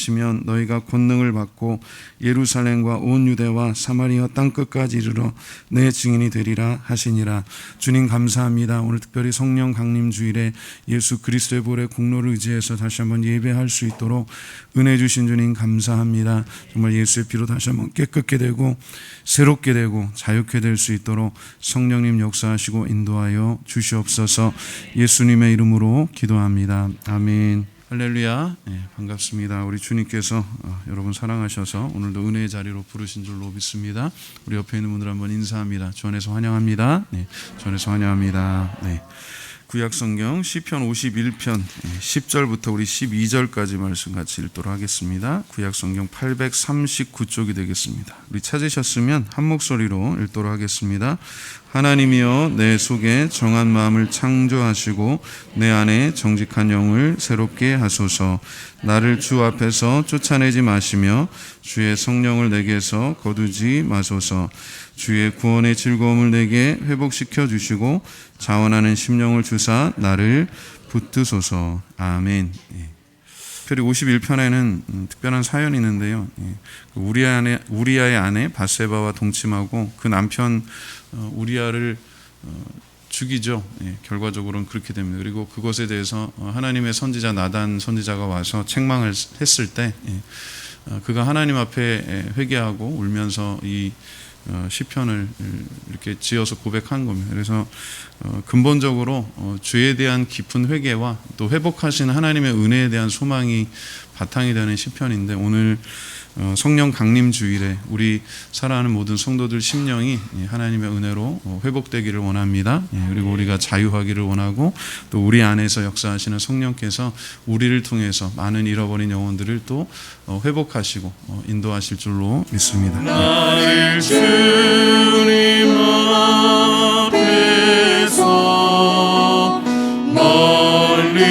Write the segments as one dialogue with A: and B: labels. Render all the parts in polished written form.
A: 하시면 너희가 권능을 받고 예루살렘과 온 유대와 사마리아 땅끝까지 이르러 내 증인이 되리라 하시니라. 주님 감사합니다. 오늘 특별히 성령 강림 주일에 예수 그리스도의 보혈의 공로를 의지해서 다시 한번 예배할 수 있도록 은혜 주신 주님 감사합니다. 정말 예수의 피로 다시 한번 깨끗게 되고 새롭게 되고 자유케 될 수 있도록 성령님 역사하시고 인도하여 주시옵소서. 예수님의 이름으로 기도합니다. 아멘. 할렐루야. 반갑습니다. 우리 주님께서 여러분 사랑하셔서 오늘도 은혜의 자리로 부르신 줄로 믿습니다. 우리 옆에 있는 분들 한번 인사합니다. 주 안에서 환영합니다. 주 안에서 환영합니다. 구약성경 시편 51편 10절부터 우리 12절까지 말씀 같이 읽도록 하겠습니다. 구약성경 839쪽이 되겠습니다. 우리 찾으셨으면 한 목소리로 읽도록 하겠습니다. 하나님이여 내 속에 정한 마음을 창조하시고 내 안에 정직한 영을 새롭게 하소서. 나를 주 앞에서 쫓아내지 마시며 주의 성령을 내게서 거두지 마소서. 주의 구원의 즐거움을 내게 회복시켜 주시고 자원하는 심령을 주사 나를 붙드소서. 아멘. 특별히 51편에는 특별한 사연이 있는데요. 우리아의 아내 바세바와 동침하고 그 남편 우리아를 죽이죠. 결과적으로는 그렇게 됩니다. 그리고 그것에 대해서 하나님의 선지자 나단 선지자가 와서 책망을 했을 때 그가 하나님 앞에 회개하고 울면서 이 시편을 이렇게 지어서 고백한 겁니다. 그래서 근본적으로 죄에 대한 깊은 회개와 또 회복하신 하나님의 은혜에 대한 소망이 바탕이 되는 시편인데, 오늘 성령 강림 주일에 우리 사랑하는 모든 성도들 심령이 하나님의 은혜로 회복되기를 원합니다. 그리고 우리가 자유하기를 원하고 또 우리 안에서 역사하시는 성령께서 우리를 통해서 많은 잃어버린 영혼들을 또 회복하시고 인도하실 줄로 믿습니다.
B: 나를 주님 앞에서 멀리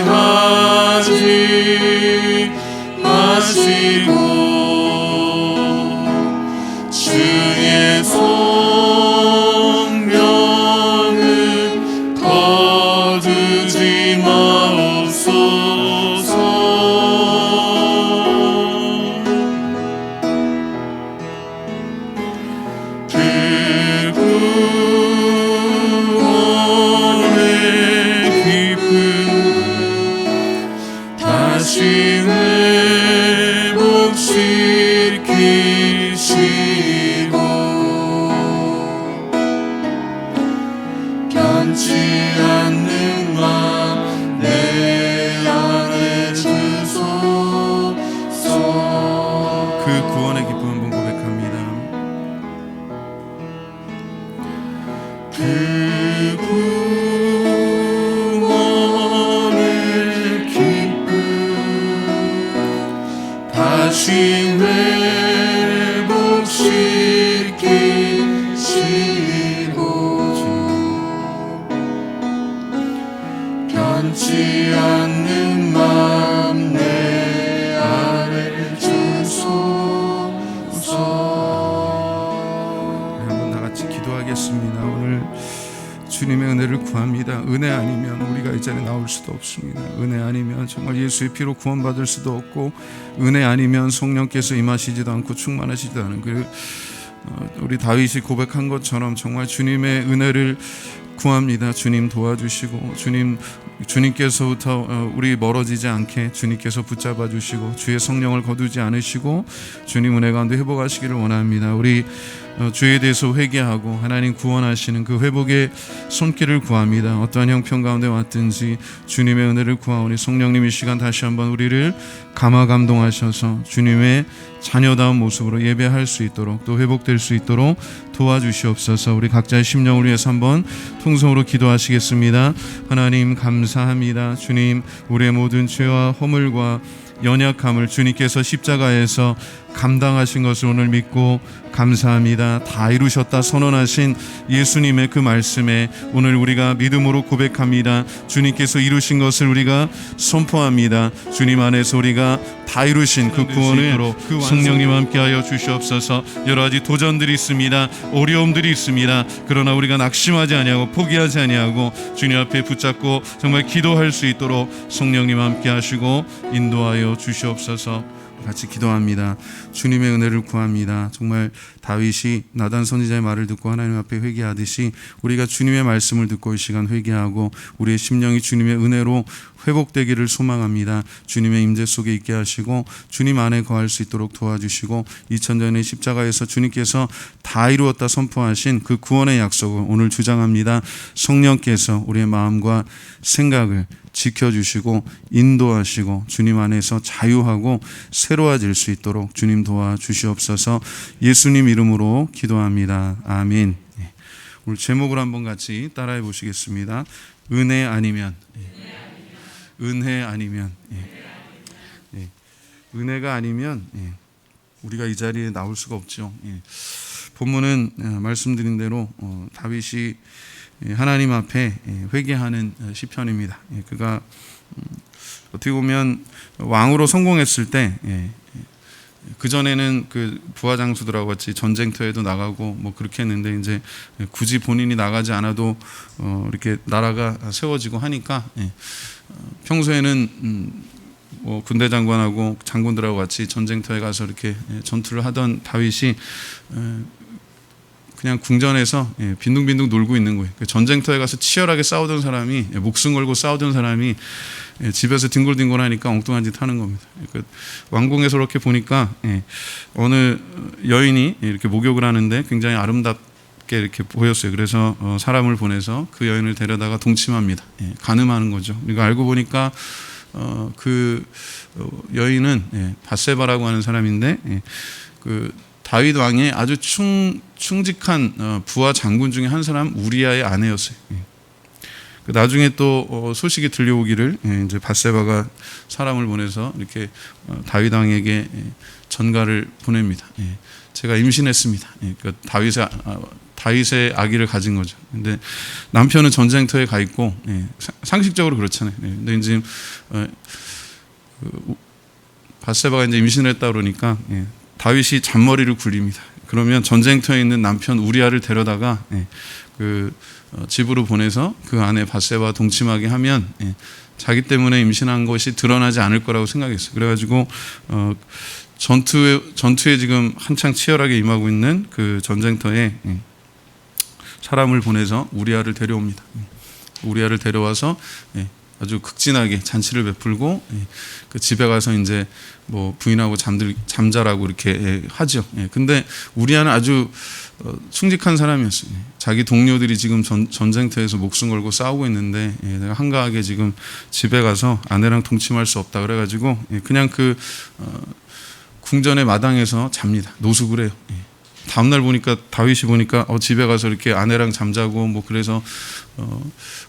B: 하지 마시고 주의 성령을 거두지 마옵소서. 그 구원의 기쁨 다시 회복시키시고 변치 않는 맘 내 안에 주소서.
A: 그 구원의 기쁨 한번 고백합니다.
B: 그 구원의 기쁨 다시 회복시키시고 변치 않는 맘 내 안에 주소서.
A: 한번 다 같이 기도하겠습니다. 오늘 주님의 은혜를 구합니다. 은혜 아니면 우리가 이 자리에 나올 수도 없습니다. 은혜 아니면 정말 예수의 피로 구원받을 수도 없고, 은혜 아니면 성령께서 임하시지도 않고 충만하시지도 않은 우리 다윗이 고백한 것처럼 정말 주님의 은혜를 구합니다. 주님 도와주시고 주님께서부터 우리 멀어지지 않게 주님께서 붙잡아 주시고 주의 성령을 거두지 않으시고 주님 은혜 가운데 회복하시기를 원합니다. 우리 죄에 대해서 회개하고 하나님 구원하시는 그 회복의 손길을 구합니다. 어떠한 형편 가운데 왔든지 주님의 은혜를 구하오니 성령님 이 시간 다시 한번 우리를 감화 감동하셔서 주님의 자녀다운 모습으로 예배할 수 있도록 또 회복될 수 있도록 도와주시옵소서. 우리 각자의 심령을 위해서 한번 통성으로 기도하시겠습니다. 하나님 감사합니다. 주님, 우리의 모든 죄와 허물과 연약함을 주님께서 십자가에서 감당하신 것을 오늘 믿고 감사합니다. 다 이루셨다 선언하신 예수님의 그 말씀에 오늘 우리가 믿음으로 고백합니다. 주님께서 이루신 것을 우리가 선포합니다. 주님 안에서 우리가 다 이루신 그 구원을 그 성령님 함께하여 주시옵소서. 여러 가지 도전들이 있습니다. 어려움들이 있습니다. 그러나 우리가 낙심하지 아니하고 포기하지 아니하고 주님 앞에 붙잡고 정말 기도할 수 있도록 성령님 함께하시고 인도하여 하여 주시옵소서. 같이 기도합니다. 주님의 은혜를 구합니다. 정말 다윗이 나단 선지자의 말을 듣고 하나님 앞에 회개하듯이 우리가 주님의 말씀을 듣고 이 시간 회개하고 우리의 심령이 주님의 은혜로 회복되기를 소망합니다. 주님의 임재 속에 있게 하시고 주님 안에 거할 수 있도록 도와주시고 2000년의 십자가에서 주님께서 다 이루었다 선포하신 그 구원의 약속을 오늘 주장합니다. 성령께서 우리의 마음과 생각을 지켜주시고 인도하시고 주님 안에서 자유하고 새로워질 수 있도록 주님 도와주시옵소서. 예수님 이름으로 기도합니다. 아멘. 오늘 제목을 한번 같이 따라해 보시겠습니다. 은혜 아니면, 은혜 아니면, 은혜가 아니면 우리가 이 자리에 나올 수가 없죠. 본문은 말씀드린 대로 다윗이 하나님 앞에 회개하는 시편입니다. 그가 어떻게 보면 왕으로 성공했을 때 그전에는 그 부하 장수들하고 같이 전쟁터에도 나가고 뭐 그렇게 했는데 이제 굳이 본인이 나가지 않아도 이렇게 나라가 세워지고 하니까 평소에는 뭐 군대 장관하고 장군들하고 같이 전쟁터에 가서 이렇게 전투를 하던 다윗이 그냥 궁전에서 빈둥빈둥 놀고 있는 거예요. 전쟁터에 가서 치열하게 싸우던 사람이, 목숨 걸고 싸우던 사람이 집에서 뒹굴뒹굴 하니까 엉뚱한 짓 하는 겁니다. 왕궁에서 이렇게 보니까 어느 여인이 이렇게 목욕을 하는데 굉장히 아름답게 이렇게 보였어요. 그래서 사람을 보내서 그 여인을 데려다가 동침합니다. 간음하는 거죠. 그러니까 알고 보니까 그 여인은 밧세바라고 하는 사람인데 그 다윗 왕의 아주 충직한 부하 장군 중에 한 사람 우리아의 아내였어요. 나중에 또 소식이 들려오기를 이제 밧세바가 사람을 보내서 이렇게 다윗 왕에게 전가를 보냅니다. 제가 임신했습니다. 그러니까 다윗의 아기를 가진 거죠. 근데 남편은 전쟁터에 가 있고 상식적으로 그렇잖아요. 근데 이제 밧세바가 이제 임신을 했다 그러니까 다윗이 잔머리를 굴립니다. 그러면 전쟁터에 있는 남편 우리아를 데려다가 그 집으로 보내서 그 안에 밧세바와 동침하게 하면 자기 때문에 임신한 것이 드러나지 않을 거라고 생각했어요. 그래가지고 전투에 지금 한창 치열하게 임하고 있는 그 전쟁터에 사람을 보내서 우리아를 데려옵니다. 우리아를 데려와서 아주 극진하게 잔치를 베풀고 그 집에 가서 이제 뭐 부인하고 잠자라고 이렇게 하죠. 근데 우리아는 아주 충직한 사람이었어요. 자기 동료들이 지금 전쟁터에서 목숨 걸고 싸우고 있는데 내가 한가하게 지금 집에 가서 아내랑 동침할 수 없다 그래가지고 그냥 그 궁전의 마당에서 잡니다. 노숙을 해요. 다음날 보니까 다윗이 보니까 집에 가서 이렇게 아내랑 잠자고 뭐 그래서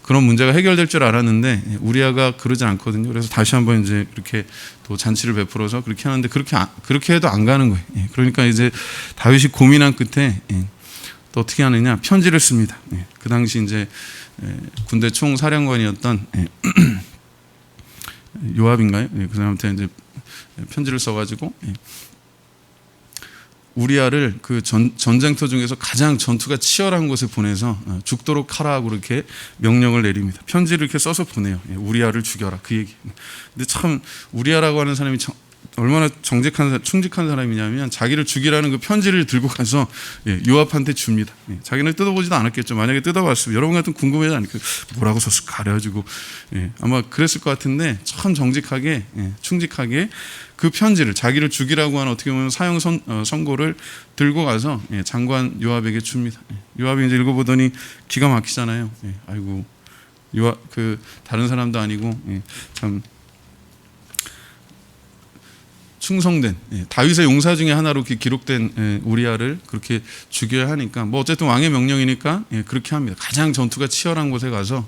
A: 그런 문제가 해결될 줄 알았는데 우리아가 그러지 않거든요. 그래서 다시 한번 이제 이렇게 또 잔치를 베풀어서 그렇게 하는데 그렇게 해도 안 가는 거예요. 그러니까 이제 다윗이 고민한 끝에 또 어떻게 하느냐 편지를 씁니다. 그 당시 이제 군대 총사령관이었던 요압인가요? 그 사람한테 이제 편지를 써가지고. 우리아를 그 전쟁터 중에서 가장 전투가 치열한 곳에 보내서 죽도록 하라고 이렇게 명령을 내립니다. 편지를 이렇게 써서 보내요. 우리아를 죽여라 그 얘기. 근데 참 우리아라고 하는 사람이 얼마나 충직한 사람이냐면 자기를 죽이라는 그 편지를 들고 가서 요압한테 줍니다. 자기는 뜯어보지도 않았겠죠. 만약에 뜯어봤으면 여러분 같은 궁금하지 않을까요? 뭐라고 썼을까? 그래가지고 아마 그랬을 것 같은데 참 정직하게 충직하게 그 편지를 자기를 죽이라고 하는 어떻게 보면 사형 선고를 들고 가서 장관 요압에게 줍니다. 요압이 이제 읽어보더니 기가 막히잖아요. 아이고 요압 그 다른 사람도 아니고 참 충성된 다윗의 용사 중에 하나로 이렇게 기록된 우리아를 그렇게 죽여야 하니까 뭐 어쨌든 왕의 명령이니까 그렇게 합니다. 가장 전투가 치열한 곳에 가서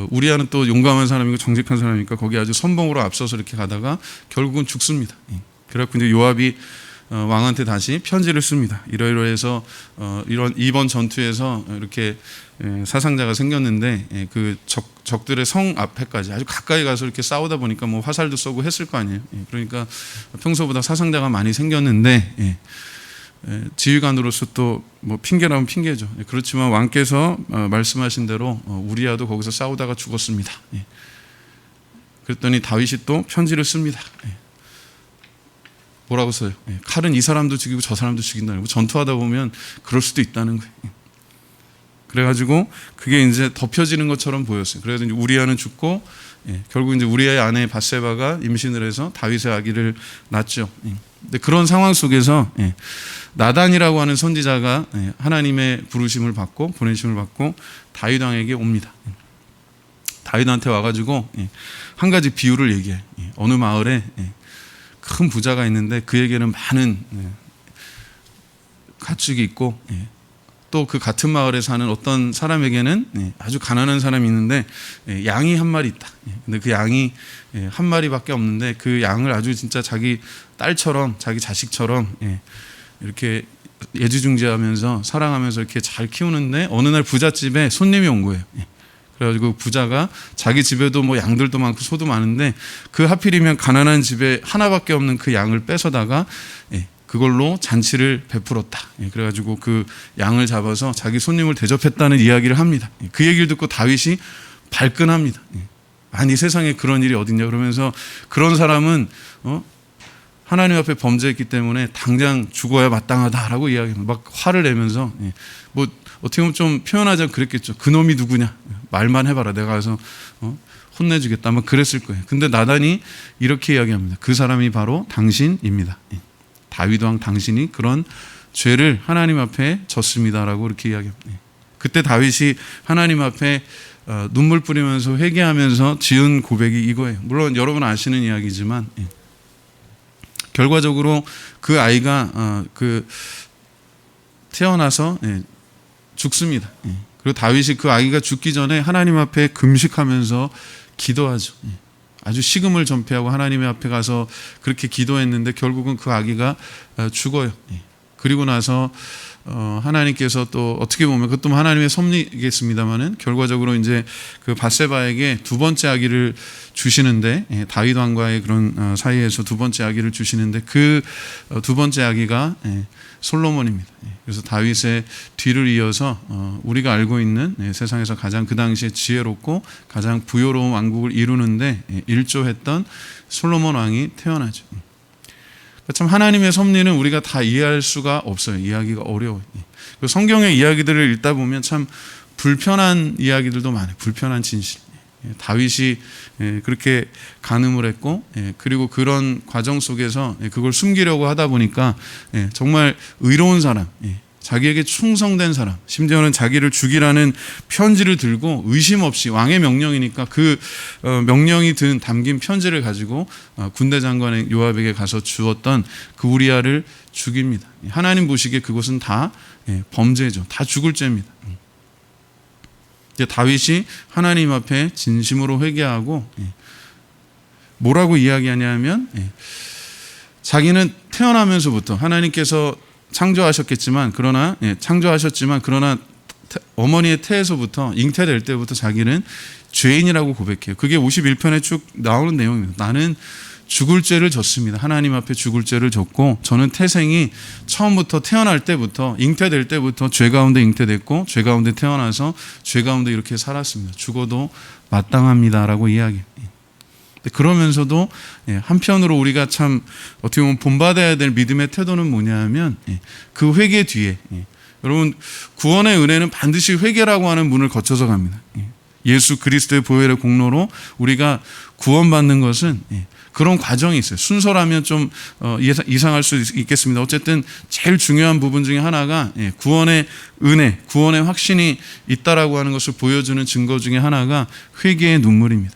A: 우리아는 또 용감한 사람이고 정직한 사람이니까 거기 아주 선봉으로 앞서서 이렇게 가다가 결국은 죽습니다. 그래갖고 이제 요압이 왕한테 다시 편지를 씁니다. 이러이러해서 이번 전투에서 이렇게 사상자가 생겼는데 그 적들의 성 앞에까지 아주 가까이 가서 이렇게 싸우다 보니까 뭐 화살도 쏘고 했을 거 아니에요. 그러니까 평소보다 사상자가 많이 생겼는데 지휘관으로서 또 뭐 핑계라면 핑계죠. 그렇지만 왕께서 말씀하신 대로 우리아도 거기서 싸우다가 죽었습니다. 그랬더니 다윗이 또 편지를 씁니다. 뭐라고 써요? 칼은 이 사람도 죽이고 저 사람도 죽인다는 거. 전투하다 보면 그럴 수도 있다는 거예요. 그래가지고 그게 이제 덮여지는 것처럼 보였어요. 그래서 이제 우리아는 죽고 결국 이제 우리아의 아내 밧세바가 임신을 해서 다윗의 아기를 낳죠. 근데 그런 상황 속에서 나단이라고 하는 선지자가 하나님의 부르심을 받고 보내심을 받고 다윗 왕에게 옵니다. 다윗한테 와가지고 한 가지 비유를 얘기해. 어느 마을에 큰 부자가 있는데 그에게는 많은 가축이 있고 또 그 같은 마을에 사는 어떤 사람에게는 아주 가난한 사람이 있는데 양이 한 마리 있다. 근데 그 양이 한 마리밖에 없는데 그 양을 아주 진짜 자기 딸처럼 자기 자식처럼 이렇게 애지중지하면서 사랑하면서 이렇게 잘 키우는데 어느 날 부잣집에 손님이 온 거예요. 그래가지고 부자가 자기 집에도 뭐 양들도 많고 소도 많은데 그 하필이면 가난한 집에 하나밖에 없는 그 양을 뺏어다가 그걸로 잔치를 베풀었다. 그래가지고 그 양을 잡아서 자기 손님을 대접했다는 이야기를 합니다. 그 얘기를 듣고 다윗이 발끈합니다. 아니 세상에 그런 일이 어딨냐 그러면서 그런 사람은 하나님 앞에 범죄했기 때문에 당장 죽어야 마땅하다라고 이야기합니다. 막 화를 내면서 뭐 어떻게 보면 좀 표현하자면 그랬겠죠. 그놈이 누구냐 말만 해봐라 내가 가서 혼내주겠다 막 그랬을 거예요. 근데 나단이 이렇게 이야기합니다. 그 사람이 바로 당신입니다. 다윗 왕 당신이 그런 죄를 하나님 앞에 졌습니다라고 이렇게 이야기합니다. 그때 다윗이 하나님 앞에 눈물 뿌리면서 회개하면서 지은 고백이 이거예요. 물론 여러분 아시는 이야기지만 결과적으로 그 아이가 태어나서 죽습니다. 그리고 다윗이 그 아기가 죽기 전에 하나님 앞에 금식하면서 기도하죠. 아주 식음을 전폐하고 하나님의 앞에 가서 그렇게 기도했는데 결국은 그 아기가 죽어요. 그리고 나서 하나님께서 또 어떻게 보면 그것도 하나님의 섭리겠습니다만은 결과적으로 이제 그 밧세바에게 두 번째 아기를 주시는데 다윗 왕과의 그런 사이에서 두 번째 아기를 주시는데 그 두 번째 아기가 솔로몬입니다. 그래서 다윗의 뒤를 이어서 우리가 알고 있는 세상에서 가장 그 당시에 지혜롭고 가장 부요로운 왕국을 이루는데 일조했던 솔로몬 왕이 태어나죠. 참 하나님의 섭리는 우리가 다 이해할 수가 없어요. 이해하기가 어려워요. 성경의 이야기들을 읽다 보면 참 불편한 이야기들도 많아요. 불편한 진실. 다윗이 그렇게 간음을 했고 그리고 그런 과정 속에서 그걸 숨기려고 하다 보니까 정말 의로운 사람, 자기에게 충성된 사람, 심지어는 자기를 죽이라는 편지를 들고 의심 없이 왕의 명령이니까 그 명령이 담긴 편지를 가지고 군대 장관의 요압에게 가서 주었던 그 우리아를 죽입니다. 하나님 보시기에 그것은 다 범죄죠. 다 죽을 죄입니다. 이제 다윗이 하나님 앞에 진심으로 회개하고 뭐라고 이야기하냐면 자기는 태어나면서부터 하나님께서 창조하셨지만 그러나 어머니의 태에서부터 잉태될 때부터 자기는 죄인이라고 고백해요. 그게 51편에 쭉 나오는 내용입니다. 나는 죽을 죄를 졌습니다. 하나님 앞에 죽을 죄를 졌고 저는 태생이 처음부터 태어날 때부터 잉태될 때부터 죄 가운데 잉태됐고 죄 가운데 태어나서 죄 가운데 이렇게 살았습니다. 죽어도 마땅합니다라고 이야기해요. 그러면서도 한편으로 우리가 참 어떻게 보면 본받아야 될 믿음의 태도는 뭐냐면 그 회개 뒤에 여러분 구원의 은혜는 반드시 회개라고 하는 문을 거쳐서 갑니다. 예수 그리스도의 보혈의 공로로 우리가 구원받는 것은 그런 과정이 있어요. 순서라면 좀 이상할 수 있겠습니다. 어쨌든 제일 중요한 부분 중에 하나가 구원의 은혜, 구원의 확신이 있다라고 하는 것을 보여주는 증거 중에 하나가 회개의 눈물입니다.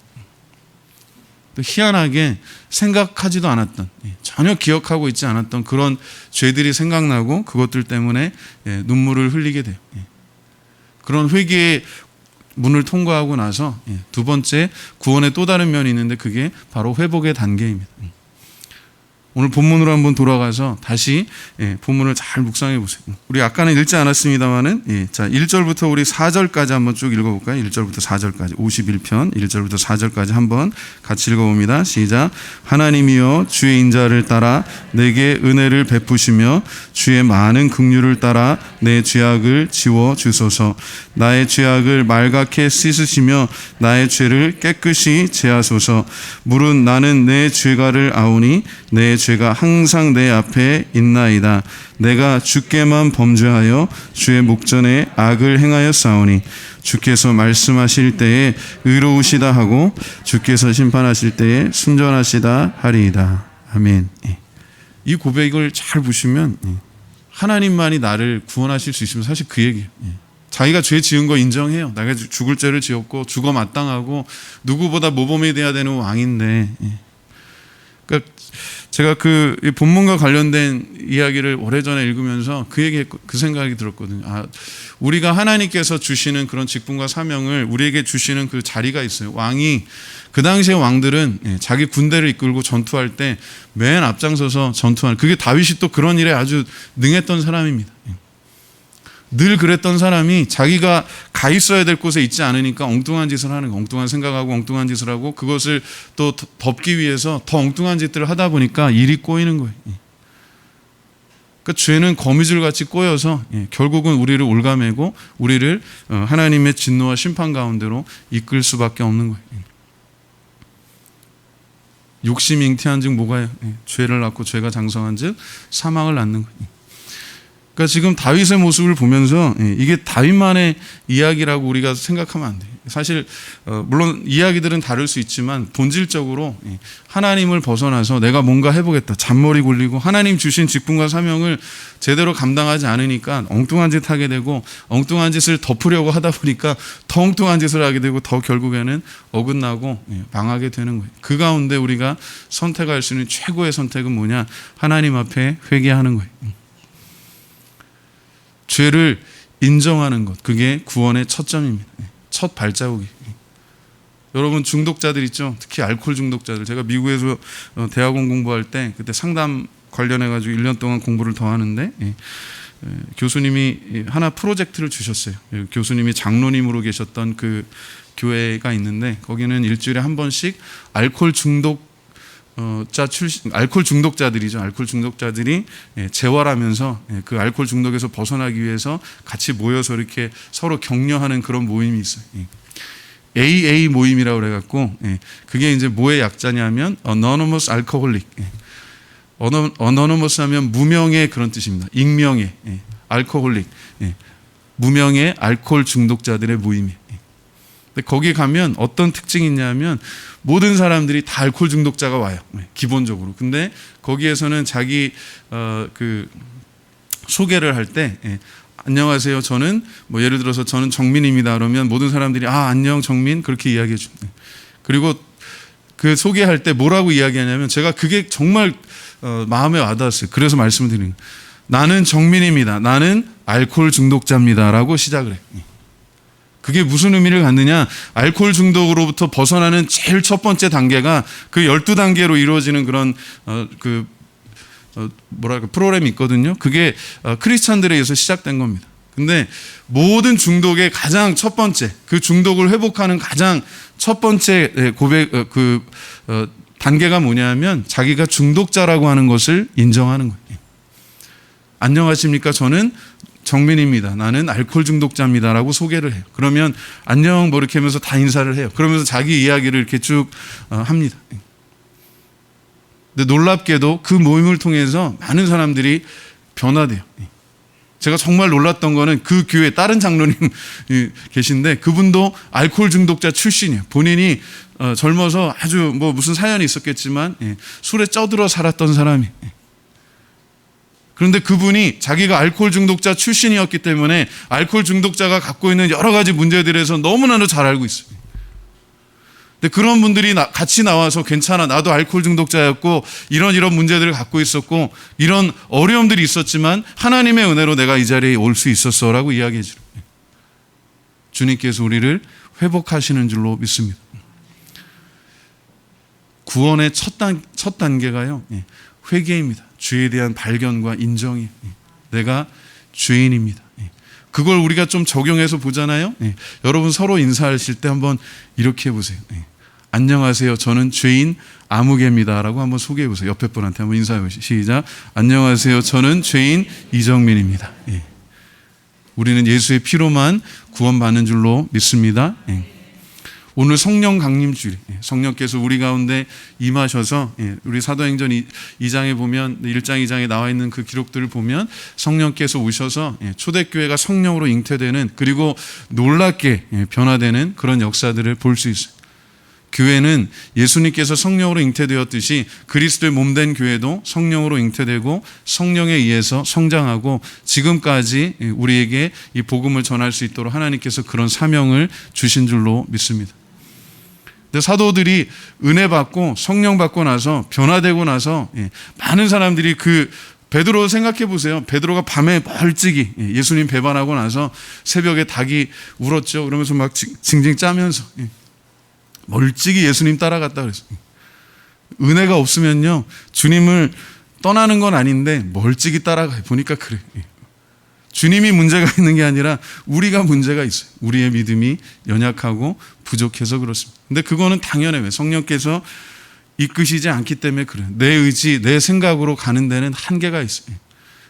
A: 또 희한하게 생각하지도 않았던 전혀 기억하고 있지 않았던 그런 죄들이 생각나고 그것들 때문에 눈물을 흘리게 돼요. 그런 회개의 문을 통과하고 나서 두 번째 구원의 또 다른 면이 있는데 그게 바로 회복의 단계입니다. 오늘 본문으로 한번 돌아가서 다시 본문을 잘 묵상해 보세요. 우리 아까는 읽지 않았습니다만은 자 1절부터 우리 4절까지 한번 쭉 읽어볼까요? 1절부터 4절까지 51편 1절부터 4절까지 한번 같이 읽어봅니다. 시작. 하나님이여 주의 인자를 따라 내게 은혜를 베푸시며 주의 많은 긍휼을 따라 내 죄악을 지워 주소서. 나의 죄악을 말갛게 씻으시며 나의 죄를 깨끗이 제하소서. 물은 나는 내 죄가를 아오니 내 죄가 항상 내 앞에 있나이다. 내가 주께만 범죄하여 주의 목전에 악을 행하였사오니 주께서 말씀하실 때에 의로우시다 하고 주께서 심판하실 때에 순전하시다 하리이다. 아멘. 이 고백을 잘 보시면 하나님만이 나를 구원하실 수 있으면 사실 그 얘기예요. 자기가 죄 지은 거 인정해요. 내가 죽을 죄를 지었고 죽어 마땅하고 누구보다 모범이 돼야 되는 왕인데, 그러니까 제가 그 본문과 관련된 이야기를 오래전에 읽으면서 그 생각이 들었거든요. 우리가 하나님께서 주시는 그런 직분과 사명을 우리에게 주시는 그 자리가 있어요. 왕이, 그 당시의 왕들은 자기 군대를 이끌고 전투할 때 맨 앞장서서 전투하는, 그게 다윗이 또 그런 일에 아주 능했던 사람입니다. 늘 그랬던 사람이 자기가 가 있어야 될 곳에 있지 않으니까 엉뚱한 짓을 하는 거, 엉뚱한 생각하고 엉뚱한 짓을 하고 그것을 또 덮기 위해서 더 엉뚱한 짓들을 하다 보니까 일이 꼬이는 거예요. 그러니까 죄는 거미줄같이 꼬여서 결국은 우리를 올가매고 우리를 하나님의 진노와 심판 가운데로 이끌 수밖에 없는 거예요. 욕심이 잉태한 즉 뭐가요? 죄를 낳고 죄가 장성한 즉 사망을 낳는 거예요. 그러니까 지금 다윗의 모습을 보면서 이게 다윗만의 이야기라고 우리가 생각하면 안 돼요. 사실 물론 이야기들은 다를 수 있지만 본질적으로 하나님을 벗어나서 내가 뭔가 해보겠다, 잔머리 굴리고 하나님 주신 직분과 사명을 제대로 감당하지 않으니까 엉뚱한 짓 하게 되고 엉뚱한 짓을 덮으려고 하다 보니까 더 엉뚱한 짓을 하게 되고 더 결국에는 어긋나고 망하게 되는 거예요. 그 가운데 우리가 선택할 수 있는 최고의 선택은 뭐냐? 하나님 앞에 회개하는 거예요. 죄를 인정하는 것, 그게 구원의 첫 점입니다. 첫 발자국이. 여러분 중독자들 있죠? 특히 알코올 중독자들. 제가 미국에서 대학원 공부할 때 그때 상담 관련해가지고 1년 동안 공부를 더 하는데 교수님이 하나 프로젝트를 주셨어요. 교수님이 장로님으로 계셨던 그 교회가 있는데 거기는 일주일에 한 번씩 알코올 중독자들이죠. 알코올 중독자들이 재활하면서 그 알코올 중독에서 벗어나기 위해서 같이 모여서 이렇게 서로 격려하는 그런 모임이 있어요. AA 모임이라고 그래갖고 그게 이제 뭐의 약자냐면 Anonymous Alcoholic. Anonymous 하면 무명의 그런 뜻입니다. 익명의 알코홀릭, 무명의 알코올 중독자들의 모임이에요. 근데 거기 가면 어떤 특징이 있냐면 모든 사람들이 다 알코올 중독자가 와요. 기본적으로. 근데 거기에서는 자기 그 소개를 할 때 안녕하세요. 저는 뭐 예를 들어서 저는 정민입니다. 그러면 모든 사람들이 안녕 정민 그렇게 이야기해 줍니다. 그리고 그 소개할 때 뭐라고 이야기하냐면 제가 그게 정말 마음에 와닿았어요. 그래서 말씀을 드리는 거예요. 나는 정민입니다. 나는 알코올 중독자입니다라고 시작을 해요. 그게 무슨 의미를 갖느냐? 알코올 중독으로부터 벗어나는 제일 첫 번째 단계가 그 12단계로 이루어지는 그런 프로그램이 있거든요. 그게 크리스찬들에 의해서 시작된 겁니다. 근데 모든 중독의 가장 첫 번째, 그 중독을 회복하는 가장 첫 번째 단계가 뭐냐면 자기가 중독자라고 하는 것을 인정하는 거예요. 안녕하십니까? 저는 정민입니다. 나는 알코올 중독자입니다라고 소개를 해요. 그러면 안녕 뭐 이렇게 하면서 다 인사를 해요. 그러면서 자기 이야기를 이렇게 쭉 합니다. 근데 놀랍게도 그 모임을 통해서 많은 사람들이 변화돼요. 제가 정말 놀랐던 거는 그 교회 다른 장로님 계신데 그분도 알코올 중독자 출신이에요. 본인이 젊어서 아주 뭐 무슨 사연이 있었겠지만 술에 쪄들어 살았던 사람이. 그런데 그분이 자기가 알코올 중독자 출신이었기 때문에 알코올 중독자가 갖고 있는 여러 가지 문제들에 대해서 너무나도 잘 알고 있어요. 근데 그런 분들이 같이 나와서 괜찮아, 나도 알코올 중독자였고 이런 문제들을 갖고 있었고 이런 어려움들이 있었지만 하나님의 은혜로 내가 이 자리에 올 수 있었어 라고 이야기해 주는 거예요. 주님께서 우리를 회복하시는 줄로 믿습니다. 구원의 첫 단계가요, 회개입니다. 죄에 대한 발견과 인정이. 내가 죄인입니다. 그걸 우리가 좀 적용해서 보잖아요. 여러분 서로 인사하실 때 한번 이렇게 해보세요. 안녕하세요. 저는 죄인 아무개입니다. 라고 한번 소개해보세요. 옆에 분한테 한번 인사해보세요. 시작. 안녕하세요. 저는 죄인 이정민입니다. 우리는 예수의 피로만 구원받는 줄로 믿습니다. 오늘 성령 강림주일, 성령께서 우리 가운데 임하셔서, 우리 사도행전 2장에 보면 1장 2장에 나와 있는 그 기록들을 보면 성령께서 오셔서 초대교회가 성령으로 잉태되는, 그리고 놀랍게 변화되는 그런 역사들을 볼 수 있어요. 교회는 예수님께서 성령으로 잉태되었듯이 그리스도의 몸된 교회도 성령으로 잉태되고 성령에 의해서 성장하고 지금까지 우리에게 이 복음을 전할 수 있도록 하나님께서 그런 사명을 주신 줄로 믿습니다. 근데 사도들이 은혜 받고 성령 받고 나서 변화되고 나서 많은 사람들이 그 베드로 생각해 보세요. 베드로가 밤에 멀찍이 예수님 배반하고 나서 새벽에 닭이 울었죠. 그러면서 막 징징 짜면서 멀찍이 예수님 따라갔다 그랬어요. 은혜가 없으면요, 주님을 떠나는 건 아닌데 멀찍이 따라가요. 보니까 그래. 주님이 문제가 있는 게 아니라 우리가 문제가 있어요. 우리의 믿음이 연약하고 부족해서 그렇습니다. 근데 그거는 당연해요. 성령께서 이끄시지 않기 때문에 그래요. 내 의지, 내 생각으로 가는 데는 한계가 있어요.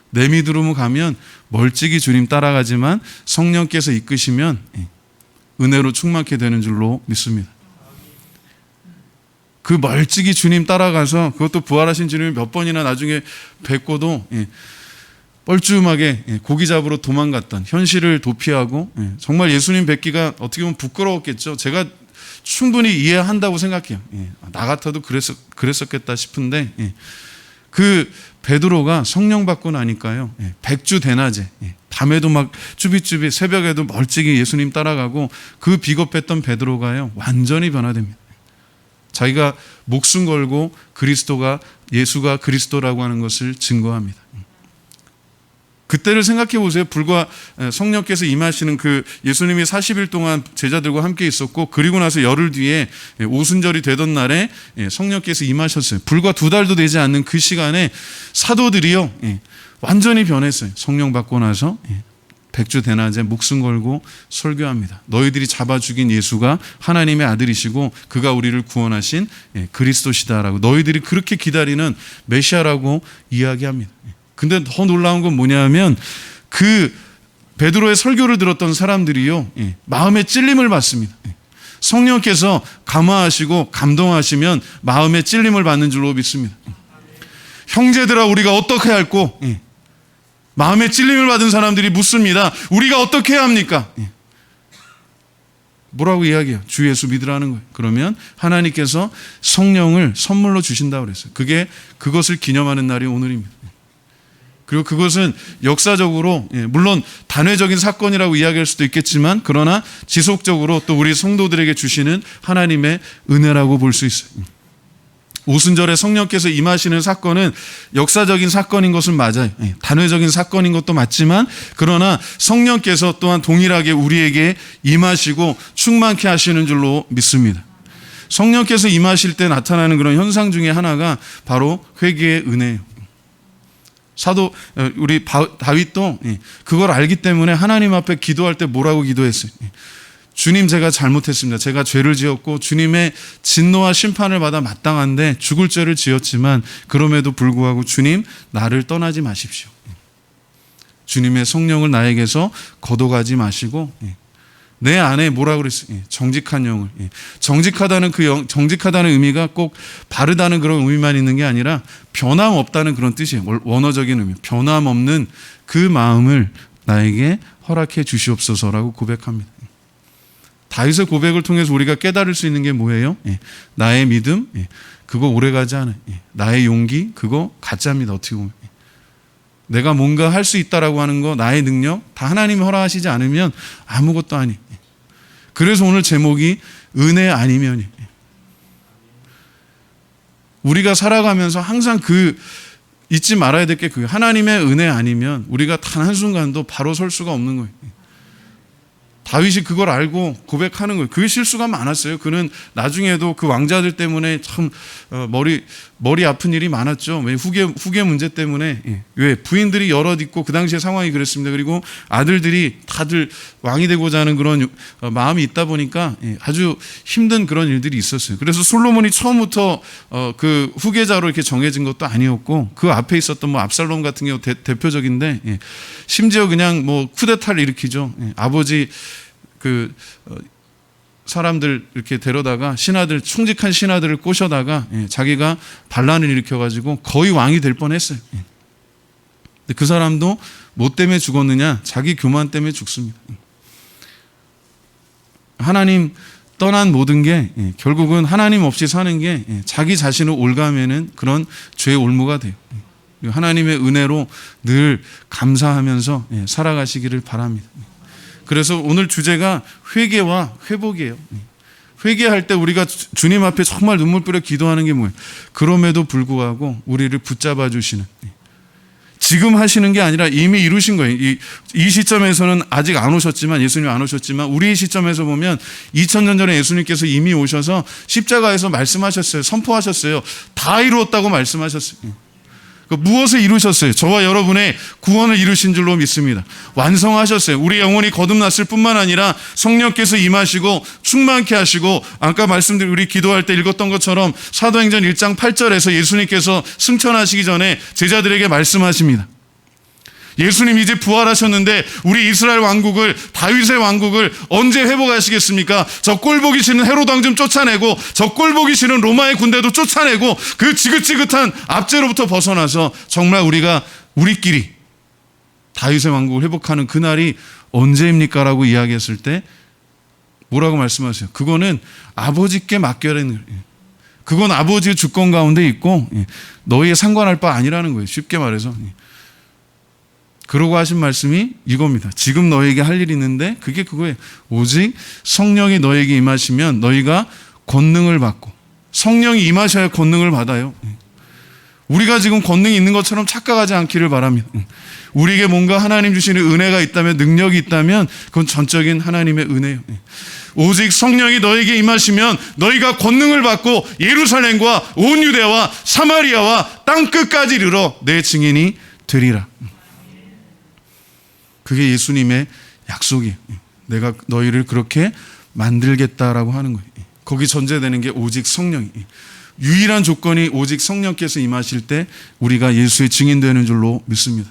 A: 내 믿음으로 가면 멀찍이 주님 따라가지만 성령께서 이끄시면 은혜로 충만케 되는 줄로 믿습니다. 그 멀찍이 주님 따라가서, 그것도 부활하신 주님이 몇 번이나 나중에 뵙고도 뻘쭘하게 고기 잡으러 도망갔던, 현실을 도피하고 정말 예수님 뵙기가 어떻게 보면 부끄러웠겠죠. 제가 충분히 이해한다고 생각해요. 나 같아도 그랬었겠다 싶은데, 그 베드로가 성령 받고 나니까요, 백주 대낮에 밤에도 막 쭈비쭈비, 새벽에도 멀찍이 예수님 따라가고, 그 비겁했던 베드로가요 완전히 변화됩니다. 자기가 목숨 걸고 예수가 그리스도라고 하는 것을 증거합니다. 그때를 생각해 보세요. 불과 성령께서 임하시는 그 예수님이 40일 동안 제자들과 함께 있었고, 그리고 나서 열흘 뒤에 오순절이 되던 날에 성령께서 임하셨어요. 불과 2달도 되지 않는 그 시간에 사도들이요 완전히 변했어요. 성령 받고 나서 백주 대낮에 목숨 걸고 설교합니다. 너희들이 잡아 죽인 예수가 하나님의 아들이시고 그가 우리를 구원하신 그리스도시다라고, 너희들이 그렇게 기다리는 메시아라고 이야기합니다. 근데 더 놀라운 건 뭐냐면, 그 베드로의 설교를 들었던 사람들이요 마음에 찔림을 받습니다. 성령께서 감화하시고 감동하시면 마음에 찔림을 받는 줄로 믿습니다. 형제들아, 우리가 어떻게 할꼬? 마음에 찔림을 받은 사람들이 묻습니다. 우리가 어떻게 해야 합니까? 뭐라고 이야기해요? 주 예수 믿으라는 거예요. 그러면 하나님께서 성령을 선물로 주신다고 그랬어요. 그것을 기념하는 날이 오늘입니다. 그리고 그것은 역사적으로, 물론 단회적인 사건이라고 이야기할 수도 있겠지만, 그러나 지속적으로 또 우리 성도들에게 주시는 하나님의 은혜라고 볼 수 있어요. 오순절에 성령께서 임하시는 사건은 역사적인 사건인 것은 맞아요. 단회적인 사건인 것도 맞지만, 그러나 성령께서 또한 동일하게 우리에게 임하시고 충만케 하시는 줄로 믿습니다. 성령께서 임하실 때 나타나는 그런 현상 중에 하나가 바로 회개의 은혜예요. 우리 다윗도 그걸 알기 때문에 하나님 앞에 기도할 때 뭐라고 기도했어요? 주님, 제가 잘못했습니다. 제가 죄를 지었고 주님의 진노와 심판을 받아 마땅한데 죽을 죄를 지었지만, 그럼에도 불구하고 주님, 나를 떠나지 마십시오. 주님의 성령을 나에게서 거둬가지 마시고 내 안에 뭐라고 그랬어요? 정직한 영을. 정직하다는 정직하다는 의미가 꼭 바르다는 그런 의미만 있는 게 아니라 변함없다는 그런 뜻이에요. 원어적인 의미. 변함없는 그 마음을 나에게 허락해 주시옵소서라고 고백합니다. 다윗의 고백을 통해서 우리가 깨달을 수 있는 게 뭐예요? 나의 믿음, 그거 오래가지 않아요. 나의 용기, 그거 가짜입니다. 어떻게 보면. 내가 뭔가 할 수 있다라고 하는 거, 나의 능력, 다 하나님이 허락하시지 않으면 아무것도 아니에요. 그래서 오늘 제목이 은혜 아니면이에요. 우리가 살아가면서 항상 잊지 말아야 될 게 그거예요. 하나님의 은혜 아니면 우리가 단 한순간도 바로 설 수가 없는 거예요. 다윗이 그걸 알고 고백하는 거예요. 그 실수가 많았어요. 그는 나중에도 그 왕자들 때문에 참 머리 아픈 일이 많았죠. 왜 후계 문제 때문에. 왜 부인들이 여럿 있고 그 당시에 상황이 그랬습니다. 그리고 아들들이 다들 왕이 되고자 하는 그런 마음이 있다 보니까 아주 힘든 그런 일들이 있었어요. 그래서 솔로몬이 처음부터 그 후계자로 이렇게 정해진 것도 아니었고 그 앞에 있었던 뭐 압살롬 같은 경우 대표적인데 심지어 그냥 뭐 쿠데타를 일으키죠. 아버지 그 사람들 이렇게 데려다가 신하들 충직한 신하들을 꼬셔다가 자기가 반란을 일으켜가지고 거의 왕이 될 뻔했어요. 근데 그 사람도 뭐 때문에 죽었느냐? 자기 교만 때문에 죽습니다. 하나님 떠난 모든 게 결국은 하나님 없이 사는 게 자기 자신을 올가매는 그런 죄의 올무가 돼요. 하나님의 은혜로 늘 감사하면서 살아가시기를 바랍니다. 그래서 오늘 주제가 회개와 회복이에요. 회개할 때 우리가 주님 앞에 정말 눈물 뿌려 기도하는 게 뭐예요? 그럼에도 불구하고 우리를 붙잡아 주시는, 지금 하시는 게 아니라 이미 이루신 거예요. 이 시점에서는 아직 안 오셨지만, 예수님 안 오셨지만 우리 시점에서 보면 2000년 전에 예수님께서 이미 오셔서 십자가에서 말씀하셨어요. 선포하셨어요. 다 이루었다고 말씀하셨어요. 무엇을 이루셨어요? 저와 여러분의 구원을 이루신 줄로 믿습니다. 완성하셨어요. 우리 영혼이 거듭났을 뿐만 아니라 성령께서 임하시고 충만케 하시고, 아까 말씀드린 우리 기도할 때 읽었던 것처럼 사도행전 1장 8절에서 예수님께서 승천하시기 전에 제자들에게 말씀하십니다. 예수님 이제 부활하셨는데 우리 이스라엘 왕국을, 다윗의 왕국을 언제 회복하시겠습니까? 저 꼴보기 싫은 헤롯 왕 좀 쫓아내고 저 꼴보기 싫은 로마의 군대도 쫓아내고 그 지긋지긋한 압제로부터 벗어나서 정말 우리가 우리끼리 다윗의 왕국을 회복하는 그날이 언제입니까? 라고 이야기했을 때 뭐라고 말씀하세요? 그거는 아버지께 맡겨야 되는 거예요. 그건 아버지의 주권 가운데 있고 너희에 상관할 바 아니라는 거예요. 쉽게 말해서. 그러고 하신 말씀이 이겁니다. 지금 너에게 할 일이 있는데 그게 그거예요. 오직 성령이 너에게 임하시면 너희가 권능을 받고, 성령이 임하셔야 권능을 받아요. 우리가 지금 권능이 있는 것처럼 착각하지 않기를 바랍니다. 우리에게 뭔가 하나님 주시는 은혜가 있다면, 능력이 있다면 그건 전적인 하나님의 은혜예요. 오직 성령이 너에게 임하시면 너희가 권능을 받고 예루살렘과 온 유대와 사마리아와 땅끝까지 이르러 내 증인이 되리라. 그게 예수님의 약속이에요. 내가 너희를 그렇게 만들겠다라고 하는 거예요. 거기 전제되는 게 오직 성령이에요. 유일한 조건이 오직 성령께서 임하실 때 우리가 예수의 증인되는 줄로 믿습니다.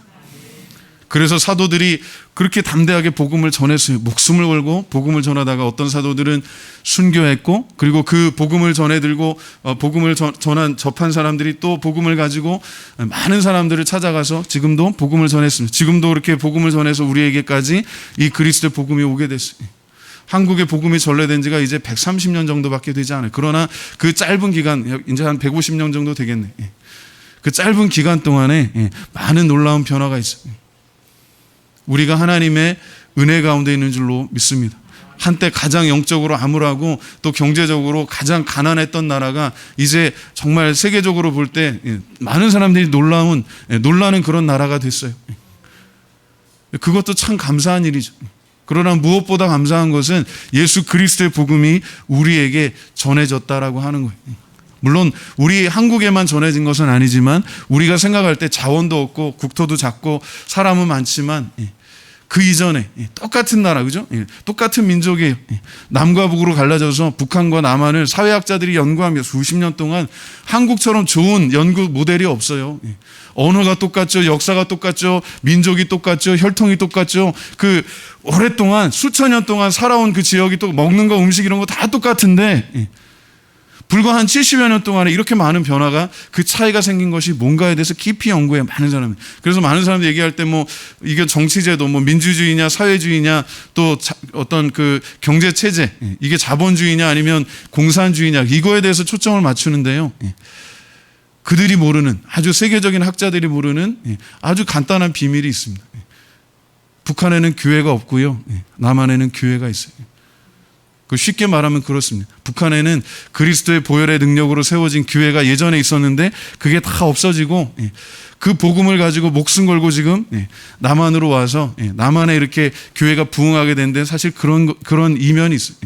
A: 그래서 사도들이 그렇게 담대하게 복음을 전했어요. 목숨을 걸고 복음을 전하다가 어떤 사도들은 순교했고, 그리고 그 복음을 전해들고 복음을 접한 사람들이 또 복음을 가지고 많은 사람들을 찾아가서 지금도 복음을 전했습니다. 지금도 그렇게 복음을 전해서 우리에게까지 이 그리스도의 복음이 오게 됐어요. 한국의 복음이 전래된 지가 이제 130년 정도밖에 되지 않아요. 그러나 그 짧은 기간, 이제 한 150년 정도 되겠네. 그 짧은 기간 동안에 많은 놀라운 변화가 있어요. 우리가 하나님의 은혜 가운데 있는 줄로 믿습니다. 한때 가장 영적으로 암울하고 또 경제적으로 가장 가난했던 나라가 이제 정말 세계적으로 볼 때 많은 사람들이 놀라는 그런 나라가 됐어요. 그것도 참 감사한 일이죠. 그러나 무엇보다 감사한 것은 예수 그리스도의 복음이 우리에게 전해졌다라고 하는 거예요. 물론 우리 한국에만 전해진 것은 아니지만 우리가 생각할 때 자원도 없고 국토도 작고 사람은 많지만 그 이전에 똑같은 나라, 그죠? 똑같은 민족이에요. 남과 북으로 갈라져서 북한과 남한을 사회학자들이 연구하며 수십 년 동안 한국처럼 좋은 연구 모델이 없어요. 언어가 똑같죠. 역사가 똑같죠. 민족이 똑같죠. 혈통이 똑같죠. 그 오랫동안 수천 년 동안 살아온 그 지역이 또 먹는 거, 음식 이런 거 다 똑같은데 불과 한 70여 년 동안에 이렇게 많은 변화가, 그 차이가 생긴 것이 뭔가에 대해서 깊이 연구해 많은 사람들. 그래서 많은 사람들이 얘기할 때 뭐 이게 정치제도, 뭐 민주주의냐 사회주의냐, 또 어떤 그 경제체제, 이게 자본주의냐 아니면 공산주의냐, 이거에 대해서 초점을 맞추는데요. 그들이 모르는, 아주 세계적인 학자들이 모르는 아주 간단한 비밀이 있습니다. 북한에는 교회가 없고요. 남한에는 교회가 있어요. 쉽게 말하면 그렇습니다. 북한에는 그리스도의 보혈의 능력으로 세워진 교회가 예전에 있었는데 그게 다 없어지고 그 복음을 가지고 목숨 걸고 지금 남한으로 와서 남한에 이렇게 교회가 부흥하게 된데 사실 그런 이면이 있어요.